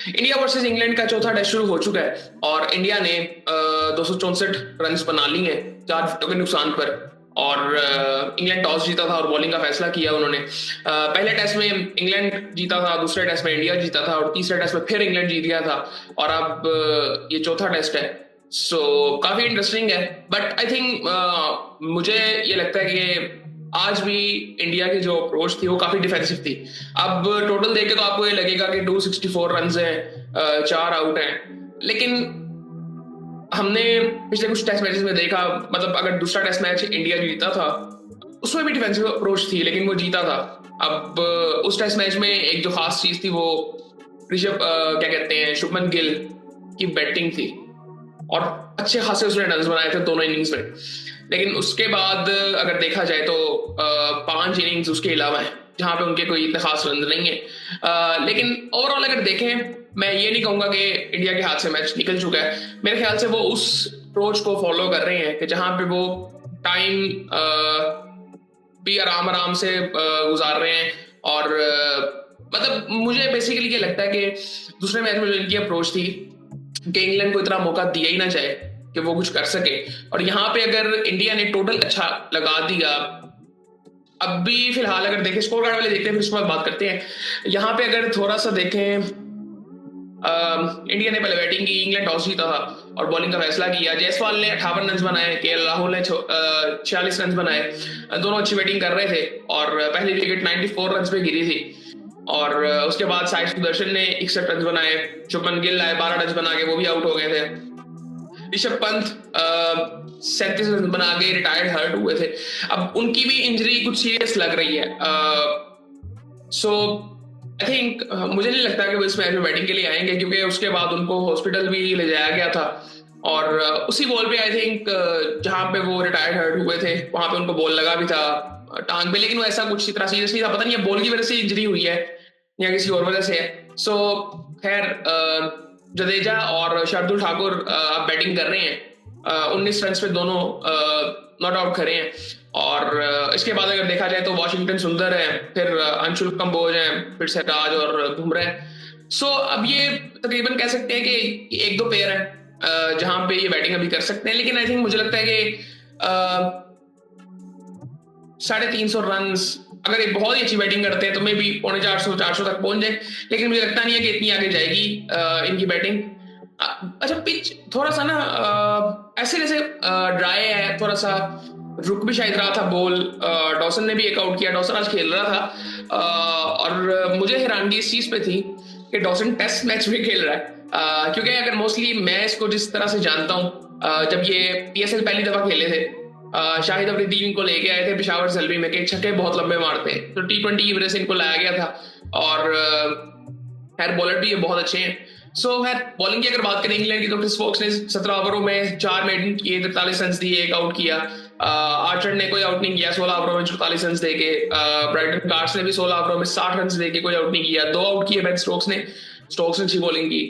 India versus England का चौथा test शुरू हो चुका है और इंडिया ने 264 रन बना लिए हैं 4 विकेटों के नुकसान पर। और इंग्लैंड टॉस जीता था और बॉलिंग का फैसला किया उन्होंने। पहले टेस्ट में इंग्लैंड जीता था, दूसरे टेस्ट में इंडिया जीता था और तीसरे टेस्ट में फिर इंग्लैंड जीत गया था। और अब ये चौथा टेस्ट है। सो काफी इंटरेस्टिंग है। बट आई थिंक मुझे ये लगता है कि आज भी इंडिया की जो अप्रोच थी वो काफी डिफेंसिव थी। अब टोटल देखे तो आपको ये लगेगा कि 264 रन हैं, 4 आउट हैं, लेकिन हमने पिछले कुछ टेस्ट मैचेस में देखा, मतलब अगर दूसरा टेस्ट मैच इंडिया जीता था उसमें भी डिफेंसिव अप्रोच थी लेकिन वो जीता था। अब उस टेस्ट मैच में एक जो खास चीज थी वो ऋषभ क्या कहते हैं शुभमन गिल की बैटिंग थी और अच्छे खासे उसने रन बनाए थे दोनों इनिंग्स में। लेकिन उसके बाद अगर देखा जाए तो 5 इनिंग्स उसके अलावा है जहां पे उनके कोई इतने खास रन नहीं है। लेकिन ओवरऑल अगर देखें, मैं ये नहीं कहूंगा कि इंडिया के हाथ से मैच निकल चुका है। मेरे ख्याल से वो उस अप्रोच को फॉलो कर रहे हैं कि जहां पे वो टाइम भी आराम आराम से गुजार रहे हैं। और मतलब मुझे बेसिकली ये लगता है कि दूसरे मैच में जो इनकी अप्रोच थी कि इंग्लैंड को इतना मौका दिया ही ना जाए कि वो कुछ कर सके, और यहाँ पे अगर इंडिया ने टोटल अच्छा लगा दिया। अब भी फिलहाल अगर देखें स्कोर कार्ड वाले देखते हैं फिर उसके बाद बात करते हैं। यहाँ पे अगर थोड़ा सा देखें, इंडिया ने पहले बैटिंग की, इंग्लैंड टॉस जीता था और बॉलिंग का फैसला किया। जायसवाल ने 58 रन बनाए, केएल राहुल ने 46 रन बनाए। दोनों अच्छी बैटिंग कर रहे थे और पहली विकेट 94 रन पे गिरी थी। और उसके बाद साई सुदर्शन ने 61 रन बनाए, शुभमन गिल आए 12 रन बना के वो भी आउट हो गए थे। ऋषभ पंत 37 रन बना के रिटायर्ड हर्ट हुए थे। अब उनकी भी इंजरी कुछ सीरियस लग रही है। सो आई थिंक मुझे नहीं लगता कि वो इस मैच में बैटिंग के लिए आएंगे क्योंकि उसके बाद उनको हॉस्पिटल भी ले जाया गया था। और उसी बॉल पे आई थिंक जहां पे वो रिटायर्ड हर्ट हुए थे वहां पे उनको बॉल लगा भी था टांग पे, लेकिन वो ऐसा कुछ इतना सीरियस नहीं था। पता नहीं है बॉल की वजह से इंजरी हुई है या किसी और वजह से है। सो खैर जडेजा और शार्दुल ठाकुर अब बैटिंग कर रहे हैं। 19 रन पे दोनों नॉट आउट खड़े हैं। और इसके बाद अगर देखा जाए तो वॉशिंगटन सुंदर है, फिर अंशुल कंबोज है, फिर सहराज और बुमराह। सो अब ये तकरीबन कह सकते हैं कि एक दो पेयर है जहां पे ये बैटिंग अभी कर सकते हैं। लेकिन आई थिंक मुझे लगता है कि 350 रन अगर एक बहुत ही अच्छी बैटिंग करते हैं तो मे भी 450 तक पहुंच जाए। लेकिन मुझे लगता नहीं है कि इतनी आगे जाएगी इनकी बैटिंग। अच्छा पिच थोड़ा सा ना ऐसे जैसे ड्राई है थोड़ा सा, रुक भी शायद रहा था बॉल। डॉसन ने भी एक आउट किया, डॉसन आज खेल रहा था। और मुझे हैरानगी इस चीज पे थी कि डॉसन टेस्ट मैच भी खेल रहा है। क्योंकि अगर मोस्टली मैं इसको जिस तरह से जानता हूँ, जब ये पीएसएल पहली दफा खेले थे शाहिद अफरीदी इनको लेके आए थे पेशावर सलवी में कि छक्के बहुत लंबे मारते हैं, तो T20 की वजह से इनको लाया गया था। और खैर बॉलर भी ये बहुत अच्छे हैं। सो खैर बॉलिंग की अगर बात करें इंग्लैंड की तो क्रिस वोक्स ने 17 ओवरों में 4 मेडन किए, 43 रन दिए, एक आउट किया। आर्चर ने कोई आउट नहीं किया 16 ओवरों में 44 रन देके। ब्राइटन कार्ड्स ने भी 16 ओवरों में 60 रन देके कोई आउट नहीं किया। 2 आउट किए बेन स्टोक्स ने अच्छी बॉलिंग की।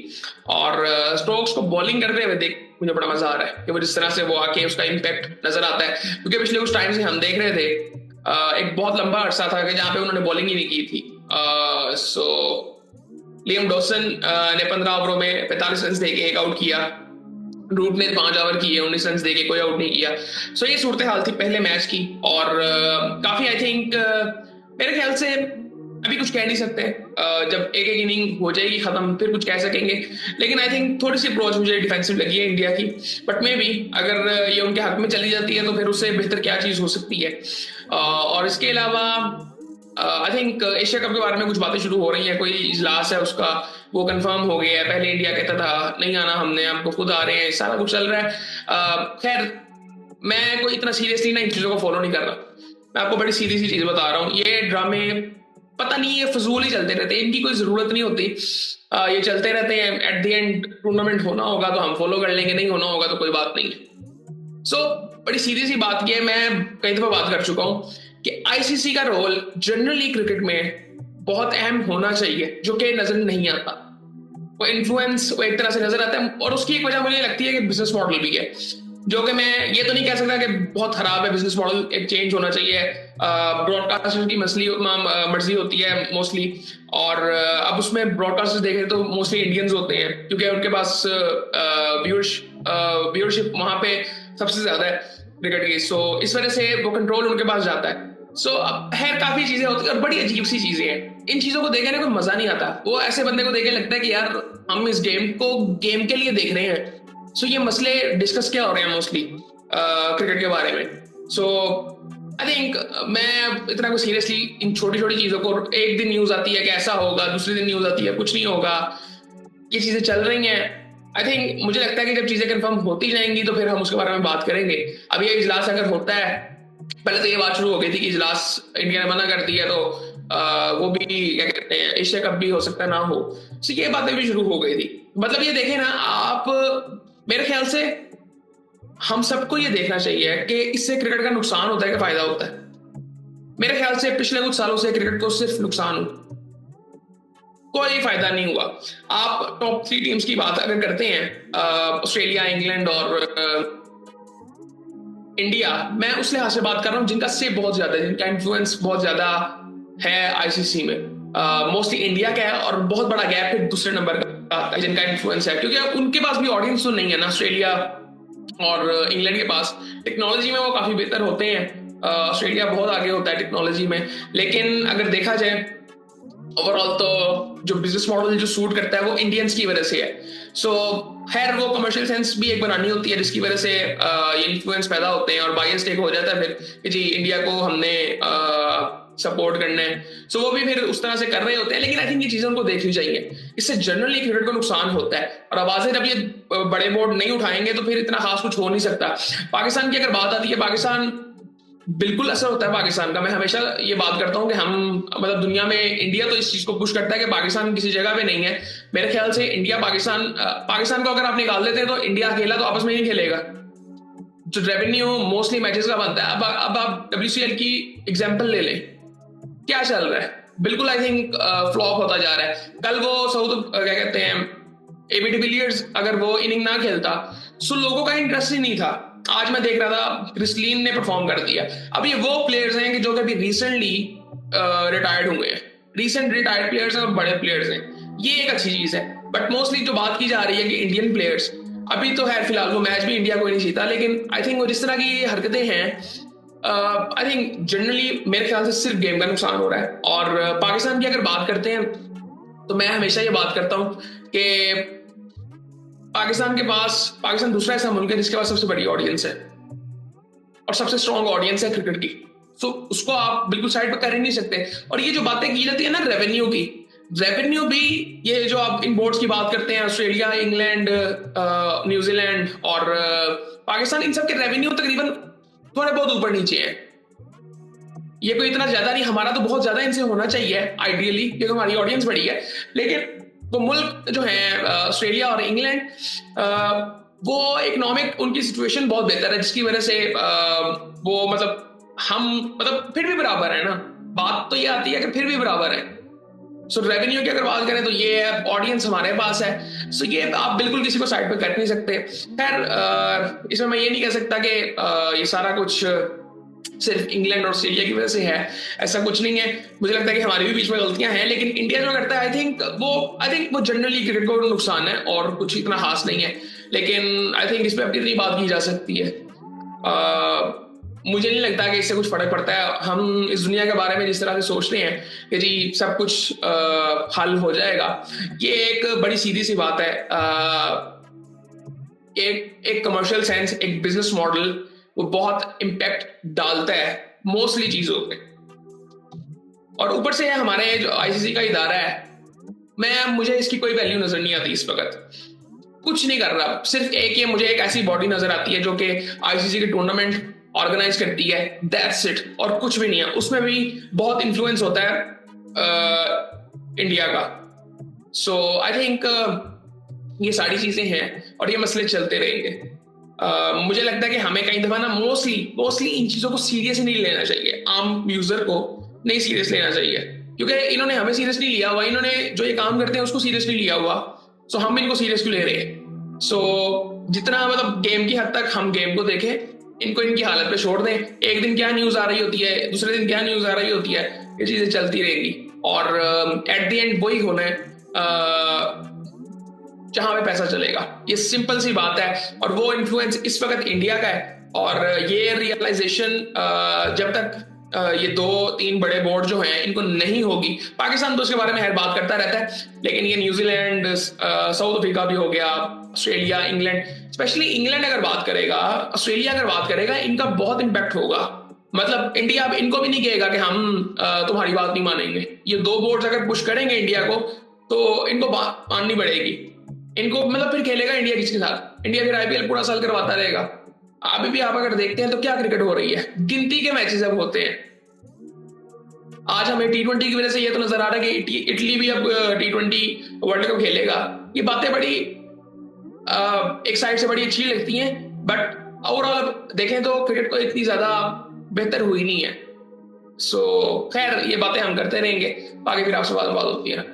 और स्टोक्स को बॉलिंग करते हुए देख मुझे बड़ा मजा आ रहा है कि वो जिस तरह से वो आके उसका इम्पैक्ट नजर आता है। क्योंकि पिछले कुछ टाइम से हम देख रहे थे एक बहुत लंबा अरसा था कि जहां पे उन्होंने बॉलिंग ही नहीं की थी। सो लियम डॉसन ने 15 ओवरों में 45 रन देके एक आउट किया। रूट ने 5 ओवर किए, 19 रन देके कोई आउट नहीं किया। सो ये सूरत हाल थी पहले मैच की। और काफी आई थिंक मेरे ख्याल से अभी कुछ कह नहीं सकते। जब एक एक इनिंग हो जाएगी खत्म फिर कुछ कह सकेंगे। लेकिन आई थिंक थोड़ी सी अप्रोच मुझे डिफेंसिव लगी है इंडिया की। बट मे बी अगर ये उनके हक में चली जाती है तो फिर उससे बेहतर क्या चीज हो सकती है। और इसके अलावा आई थिंक एशिया कप के बारे में कुछ बातें शुरू हो रही हैं। कोई इजलास है उसका वो कंफर्म हो गया है। पहले इंडिया कहता था नहीं आना हमने, आपको खुद आ रहे हैं, सारा कुछ चल रहा है। खैर मैं कोई इतना सीरियसली ना इन चीजों को फॉलो नहीं कर रहा। मैं आपको बड़ी सीधी सी चीज बता रहा हूँ, ये ड्रामे पता नहीं ये फजूल ही चलते रहते हैं, इनकी कोई जरूरत नहीं होती। ये चलते रहते हैं। एट द एंड टूर्नामेंट होना होगा तो हम फॉलो कर लेंगे, नहीं होना होगा तो कोई बात नहीं। सो बड़ी सीधी सी बात यह है, मैं कई दफा बात कर चुका हूं कि आईसीसी का रोल जनरली क्रिकेट में बहुत अहम होना चाहिए जो कि नजर नहीं आता। वो इन्फ्लुएंस वो एक तरह से नजर आता है और उसकी एक वजह मुझे लगती है कि बिजनेस मॉडल भी है, जो कि मैं ये तो नहीं कह सकता कि बहुत खराब है बिजनेस मॉडल, एक चेंज होना चाहिए। ब्रॉडकास्टर की मर्जी होती है मोस्टली। और अब उसमें ब्रॉडकास्टर्स देखें तो मोस्टली इंडियंस होते हैं, क्योंकि उनके पास व्यूअरशिप वहां पे सबसे ज्यादा है क्रिकेट की। सो इस वजह से वो कंट्रोल उनके पास जाता है। सो अब है, काफी चीजें होती है और बड़ी अजीब सी चीजें हैं। इन चीजों को देखे ना कोई मजा नहीं आता। वो ऐसे बंदे को देखे लगता है कि यार हम इस गेम को गेम के लिए देख रहे हैं। सो ये मसले डिस्कस क्या हो रहे हैं मोस्टली क्रिकेट के बारे में। सो आई थिंक मैं इतना को सीरियसली इन छोटी छोटी चीजों को, एक दिन न्यूज आती है कि ऐसा होगा, दूसरे दिन न्यूज आती है कुछ नहीं होगा, ये चीजें चल रही हैं। आई थिंक मुझे लगता है कि जब चीजें कंफर्म होती जाएंगी तो फिर हम उसके बारे में बात करेंगे। अब ये इजलास अगर होता है, पहले तो ये बात शुरू हो गई थी कि इजलास इंडिया ने मना कर दिया तो वो भी क्या कहते हैं एशिया कप भी हो सकता ना हो। तो ये बातें भी शुरू हो गई थी। मतलब ये देखें ना आप, मेरे ख्याल से हम सबको ये देखना चाहिए कि इससे क्रिकेट का नुकसान होता है कि फायदा होता है। मेरे ख्याल से पिछले कुछ सालों से क्रिकेट को सिर्फ नुकसान हो, कोई फायदा नहीं हुआ। आप टॉप 3 टीम्स की बात अगर करते हैं, ऑस्ट्रेलिया, इंग्लैंड और इंडिया, मैं उस लिहाज से बात कर रहा हूं जिनका से बहुत ज्यादा, जिनका इन्फ्लुएंस बहुत ज्यादा है आईसीसी में। मोस्टली इंडिया का है और बहुत बड़ा गैप है दूसरे नंबर का जिनका इन्फ्लुएंस है, क्योंकि उनके पास भी ऑडियंस तो नहीं है ना ऑस्ट्रेलिया और इंग्लैंड के पास। टेक्नोलॉजी में वो काफी बेहतर होते हैं, ऑस्ट्रेलिया बहुत आगे होता है टेक्नोलॉजी में। लेकिन अगर देखा जाए ओवरऑल तो जो बिजनेस मॉडल जो सूट करता है वो इंडियंस की वजह से है। सो खैर वो कमर्शियल सेंस भी एक बनानी होती है जिसकी वजह से ये इन्फ्लुएंस पैदा होते हैं और बायस टेक हो जाता है फिर कि जी इंडिया को हमने सपोर्ट करना है। सो वो भी फिर उस तरह से कर रहे होते हैं। लेकिन आई थिंक ये चीजें उनको देखनी चाहिए, इससे जनरली क्रिकेट को नुकसान होता है। और आवाजें जब ये बड़े बोर्ड नहीं उठाएंगे तो फिर इतना खास कुछ हो नहीं सकता। पाकिस्तान की अगर बात आती है, पाकिस्तान बिल्कुल असर होता है पाकिस्तान का। मैं हमेशा ये बात करता हूं कि हम मतलब दुनिया में इंडिया तो इस चीज को पुश करता है कि पाकिस्तान किसी जगह पे नहीं है। मेरे ख्याल से इंडिया पाकिस्तान को अगर आप निकाल देते हैं तो इंडिया अकेला तो आपस में नहीं खेलेगा। जो रेवेन्यू मोस्टली मैचेस का बनता है, अब आप WCL की एग्जांपल ले लें, क्या चल रहा है, बिल्कुल आई थिंक फ्लॉप होता जा रहा है। कल वो क्या कहते हैं एबी डिविलियर्स अगर वो इनिंग ना खेलता सो लोगों का इंटरेस्ट ही नहीं था। आज मैं देख रहा था क्रिस लीन ने परफॉर्म कर दिया। अब ये वो प्लेयर्स हैं कि जो कभी रिसेंटली रिटायर्ड हुए हैं, रिसेंट रिटायर्ड प्लेयर्स हैं और बड़े प्लेयर्स हैं, ये एक अच्छी चीज है। बट मोस्टली जो बात की जा रही है कि इंडियन प्लेयर्स, अभी तो है फिलहाल वो मैच भी इंडिया को नहीं जीता, लेकिन आई थिंक वो जिस तरह की हरकतें हैं, आई थिंक जनरली मेरे ख्याल से सिर्फ गेम का नुकसान हो रहा है। और पाकिस्तान की अगर बात करते हैं तो मैं हमेशा ये बात करता हूं कि पाकिस्तान दूसरा ऐसा मुल्क है जिसके पास सबसे बड़ी ऑडियंस है और सबसे स्ट्रॉन्ग ऑडियंस है क्रिकेट की। सो उसको आप बिल्कुल साइड पर कर ही नहीं सकते। और ये जो बातें की जाती है ना रेवेन्यू की, रेवेन्यू भी ये जो आप इन बोर्ड्स की बात करते हैं, ऑस्ट्रेलिया, इंग्लैंड, न्यूजीलैंड और पाकिस्तान, इन सब के रेवेन्यू तकरीबन थोड़े बहुत ऊपर नीचे हैं। ये कोई इतना ज्यादा नहीं, हमारा तो बहुत ज्यादा इनसे होना चाहिए आइडियली क्योंकि हमारी ऑडियंस बड़ी है। लेकिन वो मुल्क जो है ऑस्ट्रेलिया और इंग्लैंड, वो इकोनॉमिक उनकी सिचुएशन बहुत बेहतर है जिसकी वजह से वो मतलब हम मतलब फिर भी बराबर है ना। बात तो ये आती है कि फिर भी बराबर है। सो रेवेन्यू की अगर बात करें तो ये है, ऑडियंस हमारे पास है। सो ये आप बिल्कुल किसी को साइड पे कर नहीं सकते। खैर इसमें मैं ये नहीं कह सकता कि ये सारा कुछ सिर्फ इंग्लैंड और ऑस्ट्रेलिया की वजह से है, ऐसा कुछ नहीं है। मुझे लगता है कि हमारी भी बीच में गलतियां हैं, लेकिन इंडिया जो करता है आई थिंक वो जनरली क्रिकेट को नुकसान है और कुछ इतना खास नहीं है। लेकिन आई थिंक इस पर अपनी इतनी बात की जा सकती है। मुझे नहीं लगता कि इससे कुछ फर्क पड़ता है। हम इस दुनिया के बारे में जिस तरह से सोच रहे हैं कि जी सब कुछ हल हो जाएगा, ये एक बड़ी सीधी सी बात है। एक कमर्शियल सेंस, एक बिजनेस मॉडल वो बहुत इम्पैक्ट डालता है मोस्टली चीजों पे। और ऊपर से हमारे जो आईसीसी का इदारा है, मुझे इसकी कोई वैल्यू नजर नहीं आती इस वक्त। कुछ नहीं कर रहा, सिर्फ मुझे एक ऐसी बॉडी नजर आती है जो कि आईसीसी के टूर्नामेंट ऑर्गेनाइज करती है, दैट्स इट, और कुछ भी नहीं है। उसमें भी बहुत इन्फ्लुएंस होता है इंडिया का। सो आई थिंक ये सारी चीजें हैं और ये मसले चलते रहेंगे। मुझे लगता है कि हमें कई दफा ना मोस्टली इन चीजों को सीरियस नहीं लेना चाहिए। आम यूजर को नहीं सीरियस लेना चाहिए क्योंकि इन्होंने हमें सीरियस नहीं लिया हुआ, इन्होंने जो ये काम करते हैं उसको सीरियस नहीं लिया हुआ। सो हम इनको सीरियस क्यों ले रहे हैं। सो जितना मतलब गेम की हद तक हम गेम को देखें, इनको इनकी हालत पे छोड़ दें। एक दिन क्या न्यूज आ रही होती है, दूसरे दिन क्या न्यूज आ रही होती है, ये चीजें चलती रहेगी और एट द एंड वही होना है जहां पे पैसा चलेगा। ये सिंपल सी बात है। और वो इन्फ्लुएंस इस वक्त इंडिया का है और ये रियलाइजेशन जब तक ये 2-3 बड़े बोर्ड जो हैं इनको नहीं होगी, पाकिस्तान तो उसके बारे में हर बात करता रहता है, लेकिन ये न्यूजीलैंड, साउथ अफ्रीका भी हो गया, ऑस्ट्रेलिया, इंग्लैंड, स्पेशली इंग्लैंड अगर बात करेगा, ऑस्ट्रेलिया अगर बात करेगा, इनका बहुत इंपैक्ट होगा। मतलब इंडिया अब इनको भी नहीं कहेगा कि हम तुम्हारी बात नहीं मानेंगे। ये 2 बोर्ड्स अगर पुश करेंगे इंडिया को तो इनको बात माननी पड़ेगी। इनको मतलब फिर खेलेगा इंडिया किसके साथ? इंडिया फिर आईपीएल पूरा साल करवाता रहेगा। अभी भी आप अगर देखते हैं तो क्या क्रिकेट हो रही है, गिनती के मैचेस अब होते हैं। आज हमें T20 की वजह से ये तो नजर आ रहा है कि इटली भी अब T20 वर्ल्ड कप खेलेगा। ये बातें बड़ी एक साइड से बड़ी अच्छी लगती हैं, बट ओवरऑल अब देखें तो क्रिकेट को इतनी ज्यादा बेहतर हुई नहीं है। सो खैर ये बातें हम करते रहेंगे, बाकी फिर आपसे बात होती है।